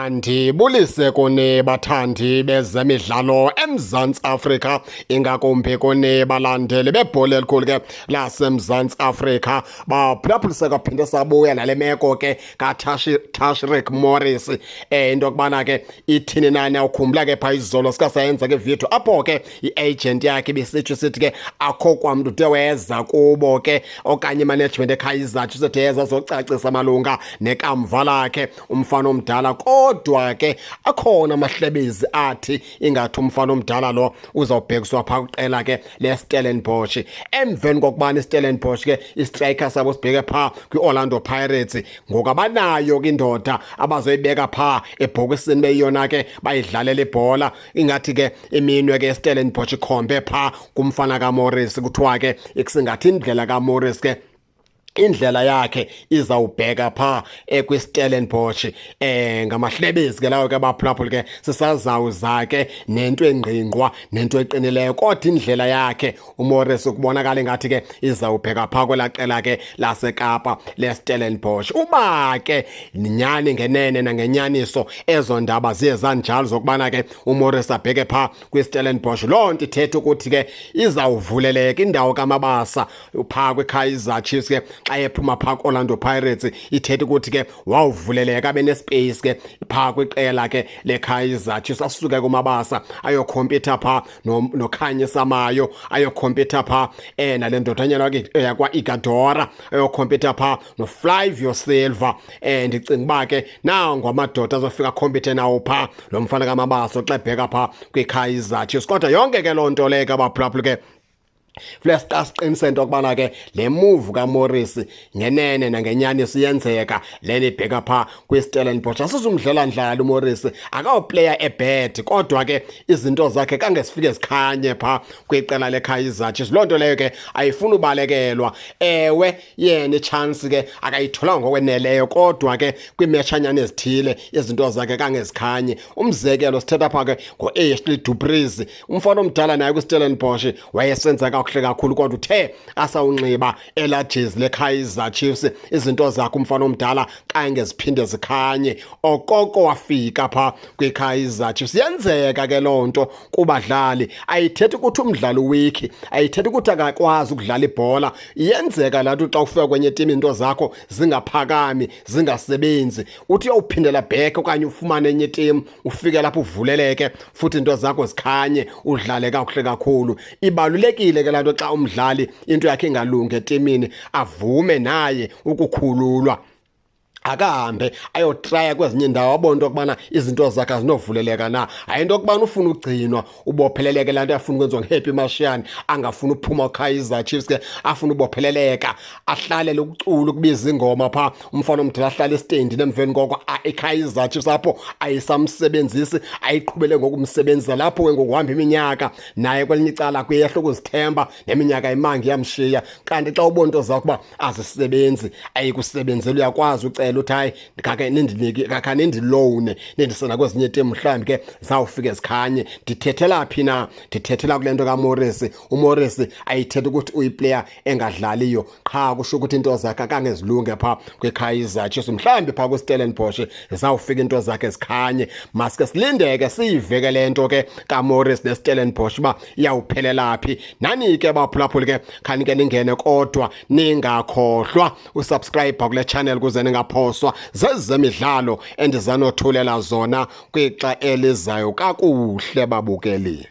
Ndibulise kuni bathandi bezemidlalo eMzantsi Afrika, ingakumbi kuni balandeli bebhola elikhulu ke laseMzantsi Afrika. Baphulaphulise kaphinde sabuya nale meko ke kaTashreeq Morris, into yokubana ke ithini nani awukhumbula ke phaa izolo sikasayenza ke video apho ke i-agent yakhe sithi ke akho kwamntu ude weza kubo ke okanye imanagement eKaizer Chiefs ethe yeza zocacisa malunga nekamva lakhe umfana omdala. Kodwa ke akhona amahlebezi athi ingathi umfana omdala lo uzawubhekiswa phaa kwiqela ke leStellenbosch, emveni kokubana iStellenbosch ke istriker sabo sibheke phaa kwiOrlando Pirates ngoku abanayo ke indoda abazoyibeka phaa ebhokisini beyiyona ke bayidlalela ibhola. Ingathi ke iminwe ke iStellenbosch ikhombe phaa kumfana kaMorris, kuthiwa ke ikusingathi indlela kaMorris ke indlela yakhe izawubheka phaa kwiStellenbosch ngamahlebezi ke lawo ke baphulaphula ke sisazawuza ke nento engqingqwa nento eqinileyo, kodwa indlela yakhe uMorris ukubonakala ngathi ke izawubheka phaa kwelaa qela ke laseKapa leStellenbosch. Uba ke nyani ngenene nangenyaniso ezo ndaba ziye zanjalo zokubana ke uMorris abheke phaa kwiStellenbosch, loo nto ithetha ukuthi ke izawuvuleleka indawo kaMabasa phaa kwiKaizer Chiefs ke xa ephuma phaa kwiOrlando Pirates. Ithetha ukuthi ke wawuvuleleka abe nespace ke phaa kwiqela ke leKaizer Chiefs, asuke kuMabasa ayokhompyutha phaa noKhanyisa Mayo, ayokhompyutha phaa nale ndodanyana yakwa-Igadora, ayokhompyutha phaa noFlavio Silva. Ndicinga uba ke nango amadoda azofika khompyuthe nawo phaa lo mfana kaMabasa xa ebheka phaa kwiKaizer Chiefs. Kodwa yonke ke loo nto leyo ke baphulaphula ke Flex asiqiniseke into yokubana ke le move kaMorris ngenene nangenyaniso iyenzeka lena ibheka phaa kwiStellenbosch. Asizumdlala-dlala uMorris, akawuplayer ebad, kodwa ke izinto zakhe kangesifike zikhanye phaa kwiqela leKaizer Chiefs. Loo nto leyo ke ayifuni ubalekelwa. Ewe yena itshansi ke akayitholanga ngokweneleyo, kodwa ke kwiimetshanyana ezithile izinto zakhe kangezikhanye. Umzekelo sithetha phaa ke ngo-Ashley Dupreez, umfana omdala naye kwiStellenbosch wayesenza kakuhle kakhulu, kodwa uthe asawunxiba elaa jezi leKaizer Chiefs izinto zakhe umfana omdala kange ziphinde zikhanye. Okoko wafika phaa kwiKaizer Chiefs. Yenzeka ke loo nto kubadlali, ayithethi ukuthi umdlali uwiki, ayithethi ukuthi akakwazi ukudlala ibhola. Iyenzeka laa nto xa ufika kwenye timu into zakho zingaphakami, zingasebenzi, uthi uyawuphindela back okanye ufumane enye timu, ufike lapho uvuleleke futhi into zakho zikhanye, udlale kakuhle kakhulu. Ibalulekile ke laa nto xa umdlali into yakhe ingalungi etimini avume naye ukukhululwa, akahambe ayotraya kwezinye indawo abona into yokubana izinto zakhe azinovuleleka na. Hayi into yokubana ufuna ugcinwa ubopheleleke laa nto afuna ukwenziwa nguHappy Marshall, angafuni uphuma uKaizer Chiefs ke afuna ubopheleleka, ahlalele ukucula ukubiza ingoma phaa umfana omdala, ahlale estendini emveni koko iKaizer Chiefs apho ayisamsebenzisi, ayiqhubele ngokumsebenzisa. Lapho ke ngokuhamba iminyaka naye kwelinye icala kuyehla ukuzithemba, neminyaka imangi yamshiya. Kanti xa ubona into zakho uba azisebenzi, ayikusebenzeli, uyakwazi ucela uthi hayi kakhe nindilowune nindisena kwezinye timu mhlawumbi ke zawufike zikhanye. Ndithethela phi na? Ndithethela kule nto kaMorris. uMorris ayithethi ukuthi uyiplayer engadlaliyo, qha kusho ukuthi into zakhe kangezilunge phaa kwiKaizer Chiefs. Mhlawumbi phaa kwiStellenbosch zawufika into zakhe zikhanye. Maske silindeke siyiveke le nto ke kaMorris neStellenbosch uba iyawuphelela phi. Nani ke baphulaphuli ke khani ke ningene, kodwa ningakhohlwa usubscribe kule channel kuze ningaphoswa zezemidlalo endizanothulela zona kwixa elizayo kakuhle babukeli.